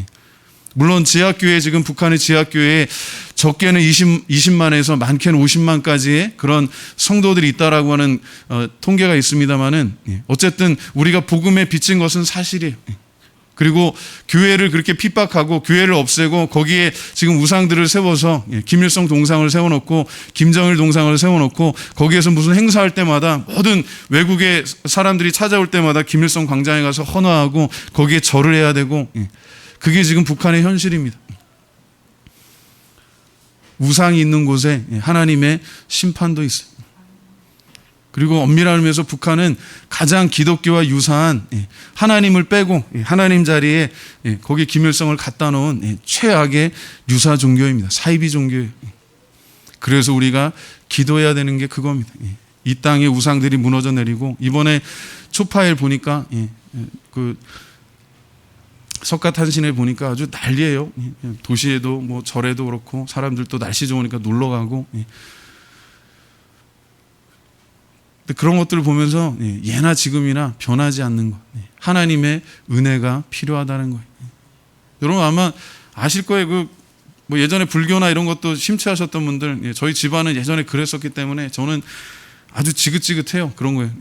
A: 물론 지하교회, 지금 북한의 지하교회에 적게는 20만에서 많게는 50만까지의 그런 성도들이 있다라고 하는 통계가 있습니다만은 어쨌든 우리가 복음에 비친 것은 사실이에요. 그리고 교회를 그렇게 핍박하고 교회를 없애고 거기에 지금 우상들을 세워서 김일성 동상을 세워놓고 김정일 동상을 세워놓고 거기에서 무슨 행사할 때마다 모든 외국의 사람들이 찾아올 때마다 김일성 광장에 가서 헌화하고 거기에 절을 해야 되고 그게 지금 북한의 현실입니다. 우상이 있는 곳에 하나님의 심판도 있어요. 그리고 엄밀한 의미에서 북한은 가장 기독교와 유사한 하나님을 빼고 하나님 자리에 거기 김일성을 갖다 놓은 최악의 유사 종교입니다. 사이비 종교예요. 그래서 우리가 기도해야 되는 게 그겁니다. 이 땅의 우상들이 무너져 내리고 이번에 초파일 보니까 그 석가탄신에 보니까 아주 난리예요. 도시에도 뭐 절에도 그렇고 사람들도 날씨 좋으니까 놀러 가고. 근데 그런 것들을 보면서 예나 지금이나 변하지 않는 것, 하나님의 은혜가 필요하다는 거예요. 여러분 아마 아실 거예요. 뭐 예전에 불교나 이런 것도 심취하셨던 분들, 저희 집안은 예전에 그랬었기 때문에 저는 아주 지긋지긋해요. 그런 거예요.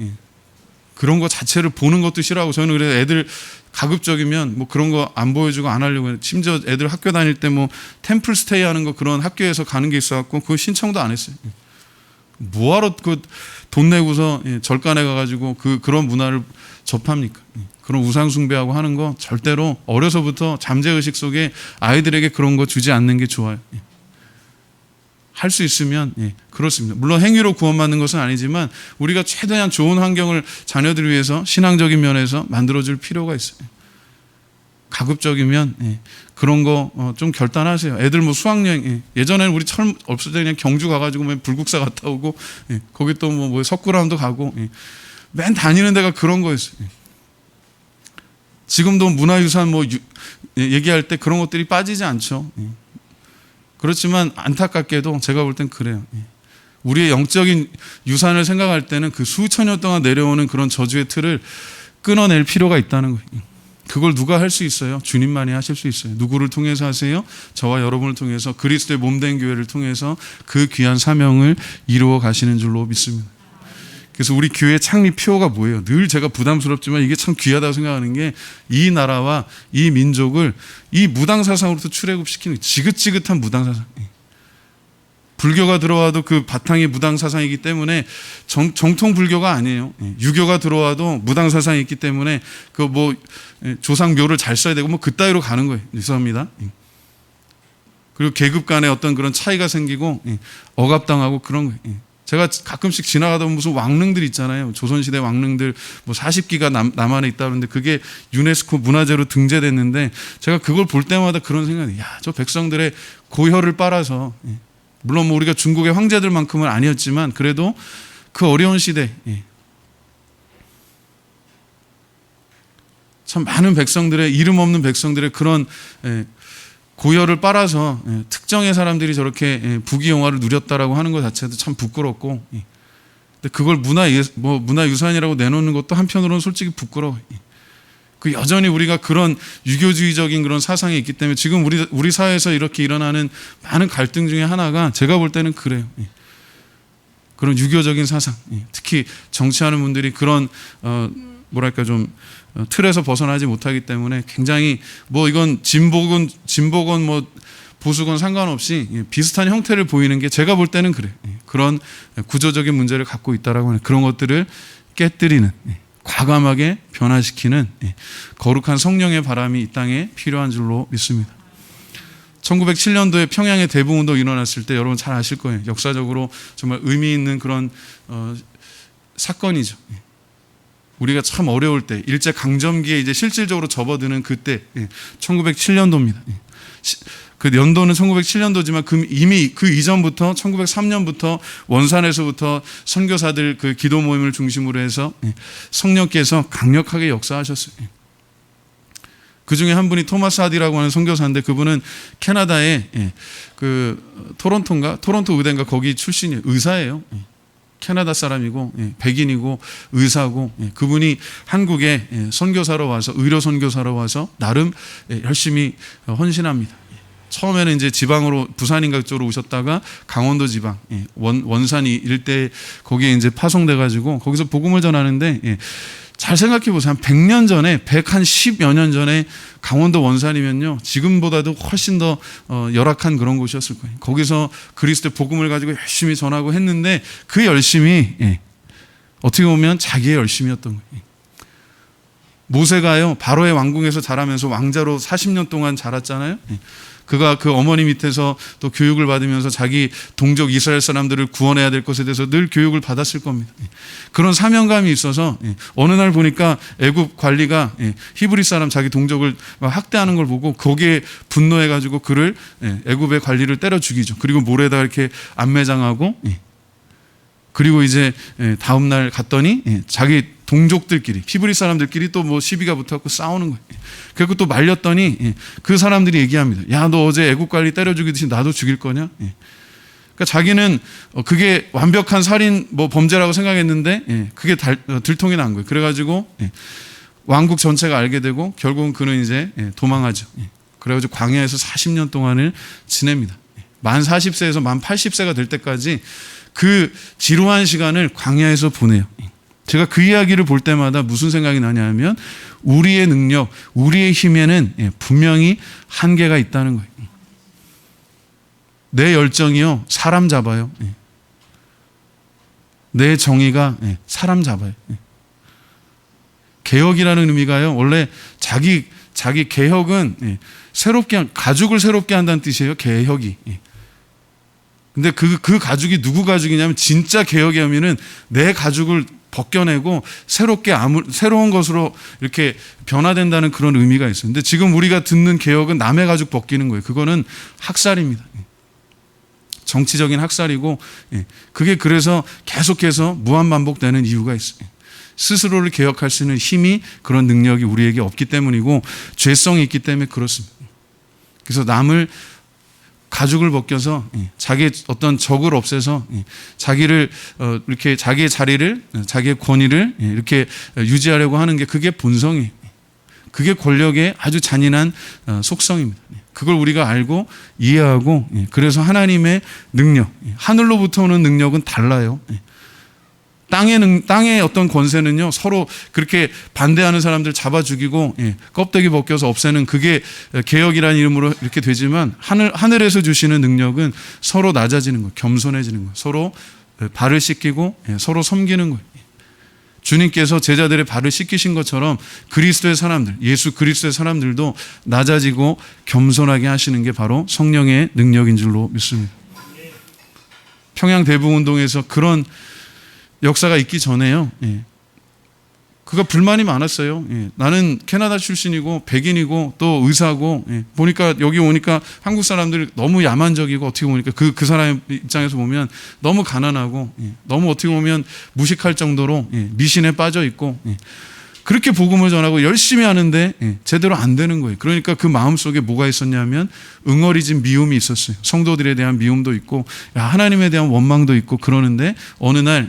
A: 그런 거 자체를 보는 것도 싫어하고 저는 그래서 애들 가급적이면 뭐 그런 거 안 보여주고 안 하려고 해요. 심지어 애들 학교 다닐 때 뭐 템플 스테이 하는 거 그런 학교에서 가는 게 있어갖고 그거 신청도 안 했어요. 뭐하러 돈 내고서 절간에 가가지고 그런 문화를 접합니까? 그런 우상 숭배하고 하는 거 절대로 어려서부터 잠재의식 속에 아이들에게 그런 거 주지 않는 게 좋아요. 할 수 있으면 그렇습니다. 물론 행위로 구원받는 것은 아니지만 우리가 최대한 좋은 환경을 자녀들 위해서 신앙적인 면에서 만들어줄 필요가 있어요. 가급적이면 그런 거 좀 결단하세요. 애들 뭐 수학여행 예전에는 우리 철 없을 때 그냥 경주 가가지고 맨 불국사 갔다 오고 거기 또 뭐 석굴암도 가고 맨 다니는 데가 그런 거였어요. 지금도 문화유산 뭐 얘기할 때 그런 것들이 빠지지 않죠. 그렇지만 안타깝게도 제가 볼 땐 그래요. 우리의 영적인 유산을 생각할 때는 그 수천 년 동안 내려오는 그런 저주의 틀을 끊어낼 필요가 있다는 거예요. 그걸 누가 할 수 있어요? 주님만이 하실 수 있어요. 누구를 통해서 하세요? 저와 여러분을 통해서 그리스도의 몸된 교회를 통해서 그 귀한 사명을 이루어 가시는 줄로 믿습니다. 그래서 우리 교회 창립 표어가 뭐예요? 늘 제가 부담스럽지만 이게 참 귀하다고 생각하는 게 이 나라와 이 민족을 이 무당사상으로부터 출애굽시키는 지긋지긋한 무당사상. 불교가 들어와도 그 바탕이 무당사상이기 때문에 정통 불교가 아니에요. 유교가 들어와도 무당사상이 있기 때문에 그 뭐 조상묘를 잘 써야 되고 뭐 그따위로 가는 거예요. 죄송합니다. 그리고 계급 간에 어떤 그런 차이가 생기고 억압당하고 그런 거예요. 제가 가끔씩 지나가다 보면 무슨 왕릉들 있잖아요. 조선시대 왕릉들 뭐 40기가 남한에 있다는데 그게 유네스코 문화재로 등재됐는데 제가 그걸 볼 때마다 그런 생각이 야, 저 백성들의 고혈을 빨아서 물론 뭐 우리가 중국의 황제들만큼은 아니었지만 그래도 그 어려운 시대 참 많은 백성들의 이름 없는 백성들의 그런 고열을 빨아서 특정의 사람들이 저렇게 부귀영화를 누렸다라고 하는 것 자체도 참 부끄럽고 근데 그걸 문화유산이라고 내놓는 것도 한편으로는 솔직히 부끄러워요. 그 여전히 우리가 그런 유교주의적인 그런 사상이 있기 때문에 지금 우리 사회에서 이렇게 일어나는 많은 갈등 중에 하나가 제가 볼 때는 그래요. 그런 유교적인 사상, 특히 정치하는 분들이 그런 뭐랄까 좀 틀에서 벗어나지 못하기 때문에 굉장히 뭐 이건 진보건 뭐 보수건 상관없이 비슷한 형태를 보이는 게 제가 볼 때는 그래요. 그런 구조적인 문제를 갖고 있다라고 하는 그런 것들을 깨뜨리는 과감하게 변화시키는 거룩한 성령의 바람이 이 땅에 필요한 줄로 믿습니다. 1907년도에 평양의 대붕운동 일어났을 때 여러분 잘 아실 거예요. 역사적으로 정말 의미 있는 그런 사건이죠. 우리가 참 어려울 때 일제 강점기에 이제 실질적으로 접어드는 그때 1907년도입니다. 그 연도는 1907년도지만 이미 그 이전부터 1903년부터 원산에서부터 선교사들 그 기도 모임을 중심으로 해서 성령께서 강력하게 역사하셨어요. 그 중에 한 분이 토마스 하디라고 하는 선교사인데 그분은 캐나다의 그 토론토 의대인가 거기 출신이에요. 의사예요. 캐나다 사람이고 백인이고 의사고 그분이 한국에 선교사로 와서 의료 선교사로 와서 나름 열심히 헌신합니다. 처음에는 이제 지방으로 부산인가 쪽으로 오셨다가 강원도 지방 원산이 일대 거기에 이제 파송돼 가지고 거기서 복음을 전하는데 잘 생각해 보세요. 한 100년 전에 110여 년 전에 강원도 원산이면요 지금보다도 훨씬 더 열악한 그런 곳이었을 거예요. 거기서 그리스도의 복음을 가지고 열심히 전하고 했는데 그 열심이 어떻게 보면 자기의 열심이었던 거예요. 모세가요 바로의 왕궁에서 자라면서 왕자로 40년 동안 자랐잖아요. 그가 그 어머니 밑에서 또 교육을 받으면서 자기 동족 이스라엘 사람들을 구원해야 될 것에 대해서 늘 교육을 받았을 겁니다. 그런 사명감이 있어서 어느 날 보니까 애굽 관리가 히브리 사람 자기 동족을 학대하는 걸 보고 거기에 분노해가지고 그를 애굽의 관리를 때려 죽이죠. 그리고 모래에다 이렇게 안매장하고 그리고 이제 다음 날 갔더니 자기 동족들끼리 히브리 사람들끼리 또 뭐 시비가 붙어갖고 싸우는 거예요. 그리고 또 말렸더니 그 사람들이 얘기합니다. 야, 너 어제 애국 관리 때려 죽이듯이 나도 죽일 거냐? 그러니까 자기는 그게 완벽한 살인 뭐 범죄라고 생각했는데 그게 들통이 난 거예요. 그래가지고 왕국 전체가 알게 되고 결국은 그는 이제 도망하죠. 그래가지고 광야에서 40년 동안을 지냅니다. 만 40세에서 만 80세가 될 때까지 그 지루한 시간을 광야에서 보내요. 제가 그 이야기를 볼 때마다 무슨 생각이 나냐 하면 우리의 능력, 우리의 힘에는 분명히 한계가 있다는 거예요. 내 열정이요 사람 잡아요. 내 정의가 사람 잡아요. 개혁이라는 의미가요 원래 자기 개혁은 새롭게 가죽을 새롭게 한다는 뜻이에요. 개혁이. 근데 그 가죽이 누구 가죽이냐면 진짜 개혁의 의미는 내 가죽을 벗겨내고 새로운 것으로 이렇게 변화된다는 그런 의미가 있어요. 근데 지금 우리가 듣는 개혁은 남의 가죽 벗기는 거예요. 그거는 학살입니다. 정치적인 학살이고 그게 그래서 계속해서 무한반복되는 이유가 있어요. 스스로를 개혁할 수 있는 힘이 그런 능력이 우리에게 없기 때문이고 죄성이 있기 때문에 그렇습니다. 그래서 남을 가죽을 벗겨서 자기의 어떤 적을 없애서 자기를 이렇게 자기의 자리를 자기의 권위를 이렇게 유지하려고 하는 게 그게 본성이에요. 그게 권력의 아주 잔인한 속성입니다. 그걸 우리가 알고 이해하고 그래서 하나님의 능력, 하늘로부터 오는 능력은 달라요. 땅의 어떤 권세는요 서로 그렇게 반대하는 사람들 잡아 죽이고 껍데기 벗겨서 없애는 그게 개혁이라는 이름으로 이렇게 되지만 하늘에서 주시는 능력은 서로 낮아지는 거예요. 겸손해지는 거예요. 서로 발을 씻기고 서로 섬기는 거예요. 주님께서 제자들의 발을 씻기신 것처럼 그리스도의 사람들, 예수 그리스도의 사람들도 낮아지고 겸손하게 하시는 게 바로 성령의 능력인 줄로 믿습니다. 평양 대북운동에서 그런 역사가 있기 전에요. 그가 불만이 많았어요. 나는 캐나다 출신이고 백인이고 또 의사고 보니까 여기 오니까 한국 사람들이 너무 야만적이고 어떻게 보니까 그 사람 입장에서 보면 너무 가난하고 너무 어떻게 보면 무식할 정도로 미신에 빠져 있고 그렇게 복음을 전하고 열심히 하는데 제대로 안 되는 거예요. 그러니까 그 마음속에 뭐가 있었냐면 응어리진 미움이 있었어요. 성도들에 대한 미움도 있고 하나님에 대한 원망도 있고 그러는데 어느 날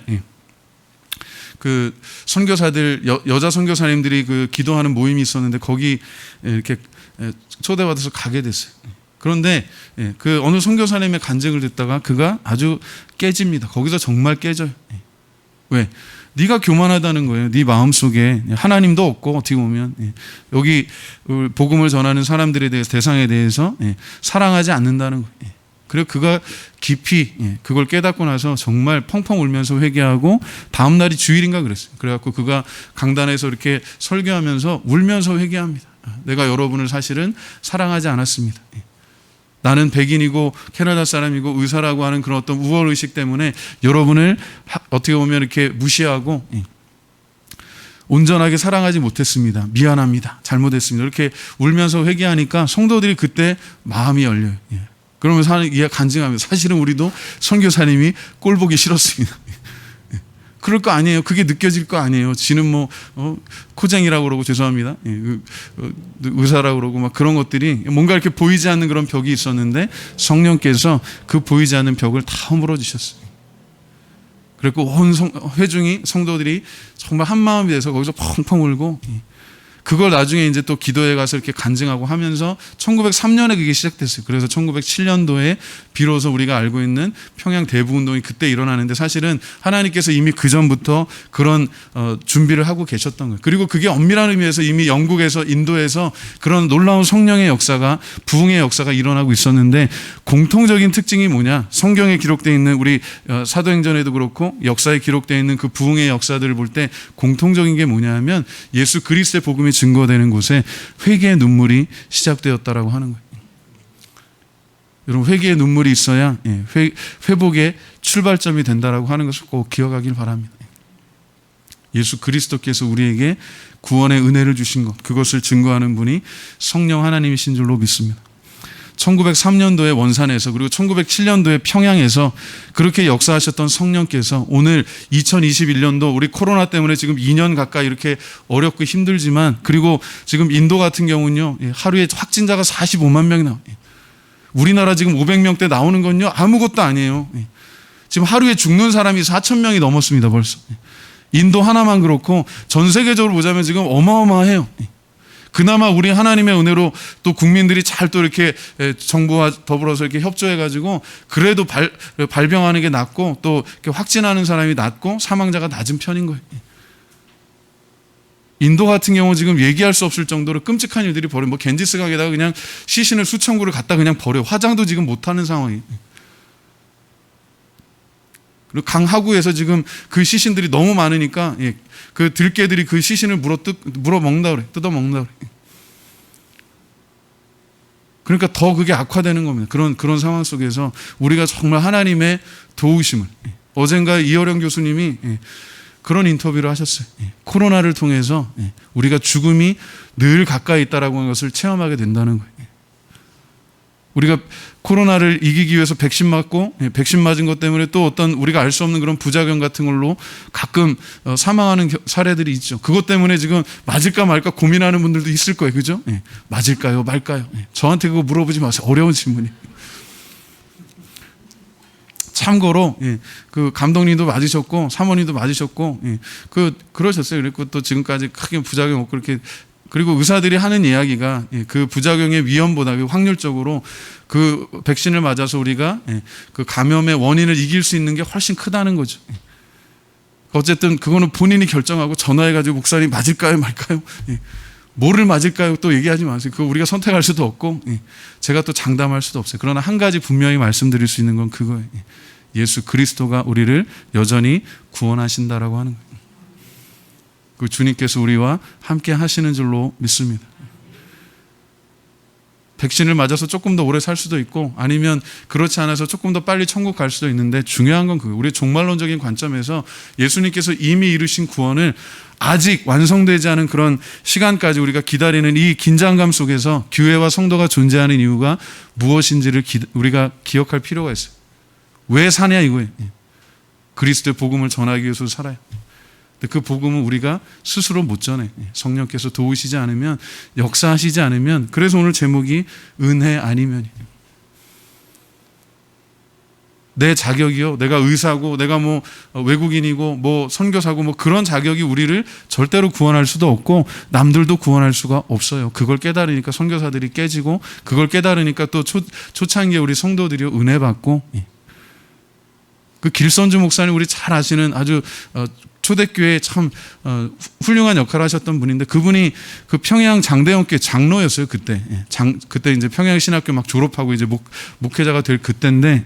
A: 그 선교사들 여자 선교사님들이 그 기도하는 모임이 있었는데 거기 이렇게 초대받아서 가게 됐어요. 그런데 그 어느 선교사님의 간증을 듣다가 그가 아주 깨집니다. 거기서 정말 깨져요. 왜? 네가 교만하다는 거예요. 네 마음속에 하나님도 없고 어떻게 보면 여기 복음을 전하는 사람들에 대해서 대상에 대해서 사랑하지 않는다는 거예요. 그리고 그가 깊이 그걸 깨닫고 나서 정말 펑펑 울면서 회개하고 다음 날이 주일인가 그랬어요. 그래갖고 그가 강단에서 이렇게 설교하면서 울면서 회개합니다. 내가 여러분을 사실은 사랑하지 않았습니다. 나는 백인이고 캐나다 사람이고 의사라고 하는 그런 어떤 우월의식 때문에 여러분을 어떻게 보면 이렇게 무시하고 온전하게 사랑하지 못했습니다. 미안합니다. 잘못했습니다. 이렇게 울면서 회개하니까 성도들이 그때 마음이 열려요. 그러면서 간증하면서 사실은 우리도 선교사님이 꼴 보기 싫었습니다. 그럴 거 아니에요. 그게 느껴질 거 아니에요. 지는 뭐 코쟁이라고 그러고 죄송합니다. 의사라고 그러고 막 그런 것들이 뭔가 이렇게 보이지 않는 그런 벽이 있었는데 성령께서 그 보이지 않는 벽을 다 허물어 주셨어요. 그리고 온 회중이 성도들이 정말 한 마음이 돼서 거기서 펑펑 울고, 그걸 나중에 이제 또 기도에 가서 이렇게 간증하고 하면서 1903년에 그게 시작됐어요. 그래서 1907년도에 비로소 우리가 알고 있는 평양 대부 운동이 그때 일어나는데, 사실은 하나님께서 이미 그 전부터 그런 준비를 하고 계셨던 거예요. 그리고 그게 엄밀한 의미에서 이미 영국에서 인도에서 그런 놀라운 성령의 역사가, 부흥의 역사가 일어나고 있었는데, 공통적인 특징이 뭐냐? 성경에 기록되어 있는 우리 사도행전에도 그렇고 역사에 기록되어 있는 그 부흥의 역사들을 볼 때 공통적인 게 뭐냐 하면 예수 그리스도의 복음이 증거되는 곳에 회개의 눈물이 시작되었다라고 하는 거예요. 여러분, 회개의 눈물이 있어야 회복의 출발점이 된다라고 하는 것을 꼭 기억하길 바랍니다. 예수 그리스도께서 우리에게 구원의 은혜를 주신 것, 그것을 증거하는 분이 성령 하나님이신 줄로 믿습니다. 1903년도에 원산에서, 그리고 1907년도에 평양에서 그렇게 역사하셨던 성령께서 오늘 2021년도 우리 코로나 때문에 지금 2년 가까이 이렇게 어렵고 힘들지만, 그리고 지금 인도 같은 경우는요, 하루에 확진자가 45만 명이 나와요. 우리나라 지금 500명대 나오는 건요 아무것도 아니에요. 지금 하루에 죽는 사람이 4천 명이 넘었습니다 벌써. 인도 하나만 그렇고 전 세계적으로 보자면 지금 어마어마해요. 그나마 우리 하나님의 은혜로 또 국민들이 잘 또 이렇게 정부와 더불어서 이렇게 협조해가지고 그래도 발병하는 게 낮고 또 이렇게 확진하는 사람이 낮고 사망자가 낮은 편인 거예요. 인도 같은 경우 지금 얘기할 수 없을 정도로 끔찍한 일들이 벌어요. 뭐 겐지스 강에다가 그냥 시신을 수천 구를 갖다 그냥 버려요. 화장도 지금 못하는 상황이에요. 그리고 강 하구에서 지금 그 시신들이 너무 많으니까 그 들개들이 그 시신을 물어 먹는다 그래. 뜯어 먹는다 그래. 그러니까 더 그게 악화되는 겁니다. 그런 상황 속에서 우리가 정말 하나님의 도우심을, 어젠가 이어령 교수님이 그런 인터뷰를 하셨어요. 코로나를 통해서 우리가 죽음이 늘 가까이 있다라고 하는 것을 체험하게 된다는 거예요. 우리가 코로나를 이기기 위해서 백신 맞고, 백신 맞은 것 때문에 또 어떤 우리가 알 수 없는 그런 부작용 같은 걸로 가끔 사망하는 사례들이 있죠. 그것 때문에 지금 맞을까 말까 고민하는 분들도 있을 거예요. 그죠? 맞을까요 말까요? 저한테 그거 물어보지 마세요. 어려운 질문이에요. 참고로 그 감독님도 맞으셨고 사모님도 맞으셨고 그러셨어요. 그리고 또 지금까지 크게 부작용 없고 그렇게. 그리고 의사들이 하는 이야기가 그 부작용의 위험보다 확률적으로 그 백신을 맞아서 우리가 그 감염의 원인을 이길 수 있는 게 훨씬 크다는 거죠. 어쨌든 그거는 본인이 결정하고 전화해가지고 목사님 맞을까요 말까요? 뭐를 맞을까요? 또 얘기하지 마세요. 그거 우리가 선택할 수도 없고 제가 또 장담할 수도 없어요. 그러나 한 가지 분명히 말씀드릴 수 있는 건 그거예요. 예수 그리스도가 우리를 여전히 구원하신다라고 하는 거예요. 그 주님께서 우리와 함께 하시는 줄로 믿습니다. 백신을 맞아서 조금 더 오래 살 수도 있고 아니면 그렇지 않아서 조금 더 빨리 천국 갈 수도 있는데 중요한 건 그거예요. 우리 종말론적인 관점에서 예수님께서 이미 이루신 구원을 아직 완성되지 않은 그런 시간까지 우리가 기다리는 이 긴장감 속에서 교회와 성도가 존재하는 이유가 무엇인지를 우리가 기억할 필요가 있어요. 왜 사냐 이거예요. 그리스도의 복음을 전하기 위해서 살아요. 그 복음은 우리가 스스로 못 전해. 성령께서 도우시지 않으면, 역사하시지 않으면. 그래서 오늘 제목이 은혜 아니면이에요. 내 자격이요, 내가 의사고 내가 뭐 외국인이고 뭐 선교사고 뭐 그런 자격이 우리를 절대로 구원할 수도 없고 남들도 구원할 수가 없어요. 그걸 깨달으니까 선교사들이 깨지고, 그걸 깨달으니까 또 초창기에 우리 성도들이 은혜 받고. 그 길선주 목사님 우리 잘 아시는 아주 초대교회에 참 훌륭한 역할을 하셨던 분인데, 그분이 그 평양 장대원교회 장로였어요. 그때 이제 평양 신학교 막 졸업하고 이제 목회자가 될 그때인데,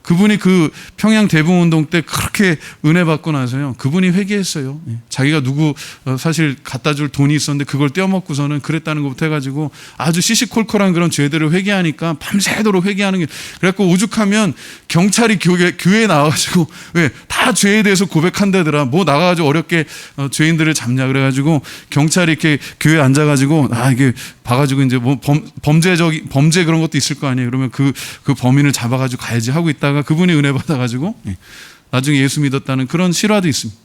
A: 그분이 그 평양 대붕운동 때 그렇게 은혜 받고 나서요, 그분이 회개했어요. 자기가 누구 사실 갖다 줄 돈이 있었는데 그걸 떼어먹고서는 그랬다는 것부터 해가지고 아주 시시콜콜한 그런 죄들을 회개하니까 밤새도록 회개하는 게, 그래갖고 오죽하면 경찰이 교회에 나와가지고 왜 다 죄에 대해서 고백한다더라. 뭐 나가가지고 어렵게 죄인들을 잡냐 그래가지고 경찰이 이렇게 교회에 앉아가지고 이게 봐가지고 이제 뭐 범죄 그런 것도 있을 거 아니에요. 그러면 그 범인을 잡아가지고 가야지 하고 있다가 그분이 은혜 받아가지고 나중에 예수 믿었다는 그런 실화도 있습니다.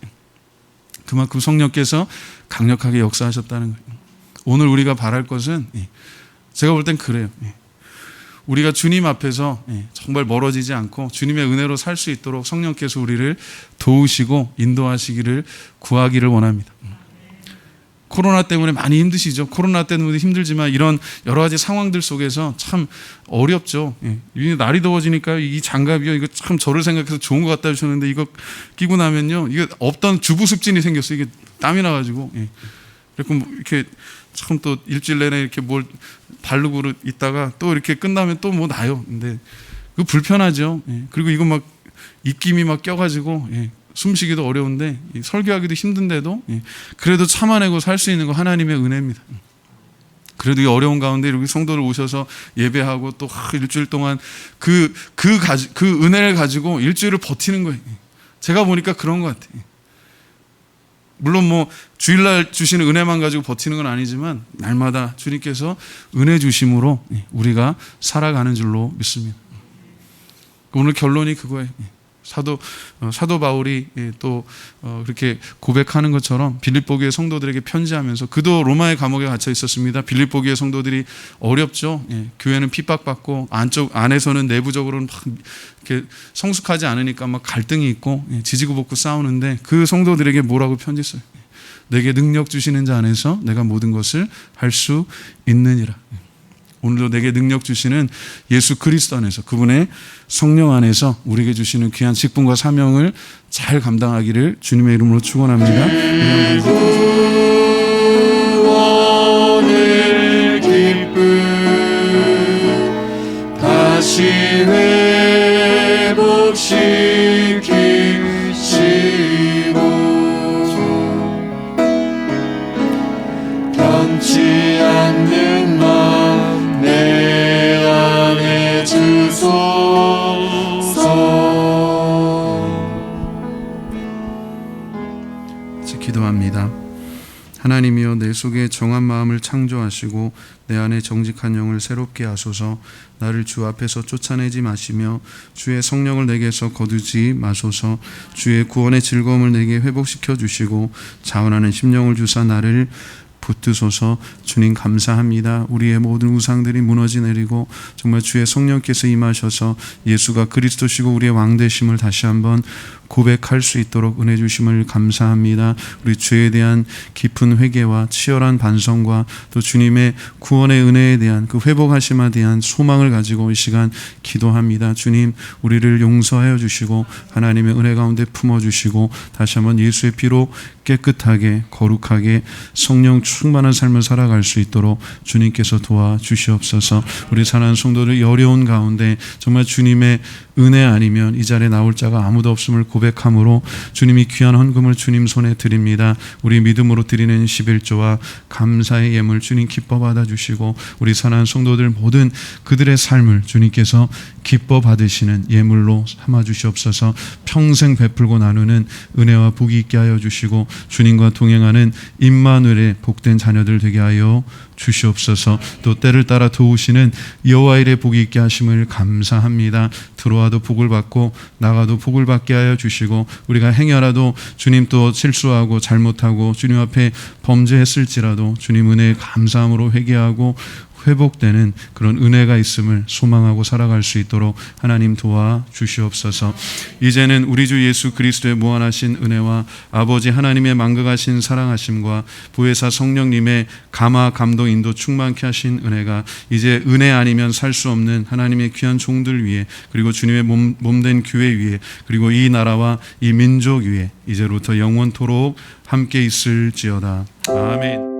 A: 그만큼 성령께서 강력하게 역사하셨다는 거예요. 오늘 우리가 바랄 것은 제가 볼 땐 그래요. 우리가 주님 앞에서 정말 멀어지지 않고 주님의 은혜로 살 수 있도록 성령께서 우리를 도우시고 인도하시기를 구하기를 원합니다. 코로나 때문에 많이 힘드시죠. 코로나 때문에 힘들지만 이런 여러 가지 상황들 속에서 참 어렵죠. 날이 더워지니까 이 장갑이요, 이거 참 저를 생각해서 좋은 것 갖다 주셨는데 이거 끼고 나면요, 이거 없던 주부 습진이 생겼어요. 이게 땀이 나가지고. 그리고 뭐 이렇게 참 또 일주일 내내 이렇게 뭘 바르고 있다가 또 이렇게 끝나면 또 뭐 나요. 근데 그거 불편하죠. 그리고 이거 막 입김이 막 껴가지고 숨쉬기도 어려운데 설교하기도 힘든데도 그래도 참아내고 살 수 있는 거 하나님의 은혜입니다. 그래도 이 어려운 가운데 이렇게 성도들 오셔서 예배하고 또 일주일 동안 그 은혜를 가지고 일주일을 버티는 거예요. 제가 보니까 그런 것 같아요. 물론 뭐 주일날 주시는 은혜만 가지고 버티는 건 아니지만 날마다 주님께서 은혜 주심으로 우리가 살아가는 줄로 믿습니다. 오늘 결론이 그거예요. 사도 바울이 또 그렇게 고백하는 것처럼 빌립보 교회 성도들에게 편지하면서, 그도 로마의 감옥에 갇혀 있었습니다. 빌립보 교회 성도들이 어렵죠. 교회는 핍박받고 안에서는 내부적으로는 막 이렇게 성숙하지 않으니까 막 갈등이 있고 지지고 볶고 싸우는데 그 성도들에게 뭐라고 편지했어요? 내게 능력 주시는 자 안에서 내가 모든 것을 할 수 있느니라. 오늘도 내게 능력 주시는 예수 그리스도 안에서, 그분의 성령 안에서 우리에게 주시는 귀한 직분과 사명을 잘 감당하기를 주님의 이름으로 축원합니다.
B: 구원의 기쁨 다시 회복시키시고 변치 않는 마음 내 안에 주소서.
A: 기도합니다. 하나님이여, 내 속에 정한 마음을 창조하시고 내 안에 정직한 영을 새롭게 하소서. 나를 주 앞에서 쫓아내지 마시며 주의 성령을 내게서 거두지 마소서. 주의 구원의 즐거움을 내게 회복시켜 주시고 자원하는 심령을 주사 나를 붙드소서. 주님 감사합니다. 우리의 모든 우상들이 무너지 내리고 정말 주의 성령께서 임하셔서 예수가 그리스도시고 우리의 왕 되심을 다시 한번 고백할 수 있도록 은혜 주심을 감사합니다. 우리 죄에 대한 깊은 회개와 치열한 반성과 또 주님의 구원의 은혜에 대한 그 회복하심에 대한 소망을 가지고 이 시간 기도합니다. 주님, 우리를 용서하여 주시고 하나님의 은혜 가운데 품어주시고 다시 한번 예수의 피로 깨끗하게 거룩하게 성령 충만한 삶을 살아갈 수 있도록 주님께서 도와주시옵소서. 우리 사랑하는 성도들, 어려운 가운데 정말 주님의 은혜 아니면 이 자리에 나올 자가 아무도 없음을 고백함으로 주님이 귀한 헌금을 주님 손에 드립니다. 우리 믿음으로 드리는 11조와 감사의 예물 주님 기뻐 받아주시고 우리 사랑하는 성도들 모든 그들의 삶을 주님께서 기뻐 받으시는 예물로 삼아 주시옵소서. 평생 베풀고 나누는 은혜와 복이 있게 하여 주시고 주님과 동행하는 임마누엘의 복된 자녀들 되게 하여 주시옵소서. 또 때를 따라 도우시는 여호와 일의 복이 있게 하심을 감사합니다. 들어와도 복을 받고 나가도 복을 받게 하여 주시고 우리가 행여라도 주님 또 실수하고 잘못하고 주님 앞에 범죄했을지라도 주님 은혜에 감사함으로 회개하고 회복되는 그런 은혜가 있음을 소망하고 살아갈 수 있도록 하나님 도와주시옵소서. 이제는 우리 주 예수 그리스도의 무한하신 은혜와 아버지 하나님의 만극하신 사랑하심과 부회사 성령님의 감화 감동 인도 충만케 하신 은혜가 이제 은혜 아니면 살 수 없는 하나님의 귀한 종들 위에 그리고 주님의 몸된 교회 위에 그리고 이 나라와 이 민족 위에 이제로부터 영원토록 함께 있을지어다. 아멘.